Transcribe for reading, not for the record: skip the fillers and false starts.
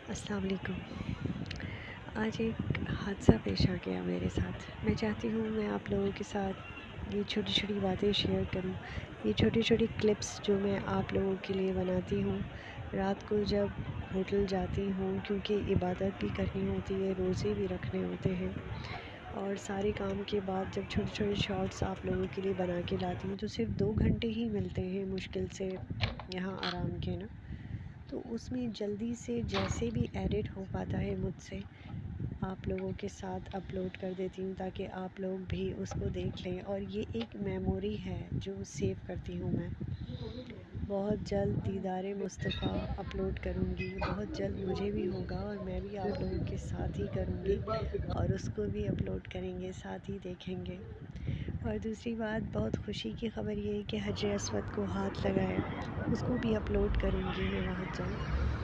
السلام علیکم۔ آج ایک حادثہ پیش آ گیا میرے ساتھ۔ میں چاہتی ہوں میں آپ لوگوں کے ساتھ یہ چھوٹی چھوٹی باتیں شیئر کروں، یہ چھوٹی چھوٹی کلپس جو میں آپ لوگوں کے لیے بناتی ہوں رات کو جب ہوٹل جاتی ہوں، کیونکہ عبادت بھی کرنی ہوتی ہے، روزے بھی رکھنے ہوتے ہیں، اور سارے کام کے بعد جب چھوٹے چھوٹے شارٹس آپ لوگوں کے لیے بنا کے لاتی ہوں تو صرف 2 گھنٹے ہی ملتے ہیں مشکل سے یہاں آرام کے نا، تو اس میں جلدی سے جیسے بھی ایڈٹ ہو پاتا ہے مجھ سے آپ لوگوں کے ساتھ اپلوڈ کر دیتی ہوں تاکہ آپ لوگ بھی اس کو دیکھ لیں، اور یہ ایک میموری ہے جو سیو کرتی ہوں میں۔ بہت جلد دیدار مصطفیٰ اپلوڈ کروں گی، بہت جلد مجھے بھی ہوگا اور میں بھی آپ لوگوں کے ساتھ ہی کروں گی اور اس کو بھی اپلوڈ کریں گے، ساتھ ہی دیکھیں گے۔ اور دوسری بات، بہت خوشی کی خبر یہ ہے کہ حجر اسود کو ہاتھ لگایا، اس کو بھی اپلوڈ کروں گی میں بہت جلد۔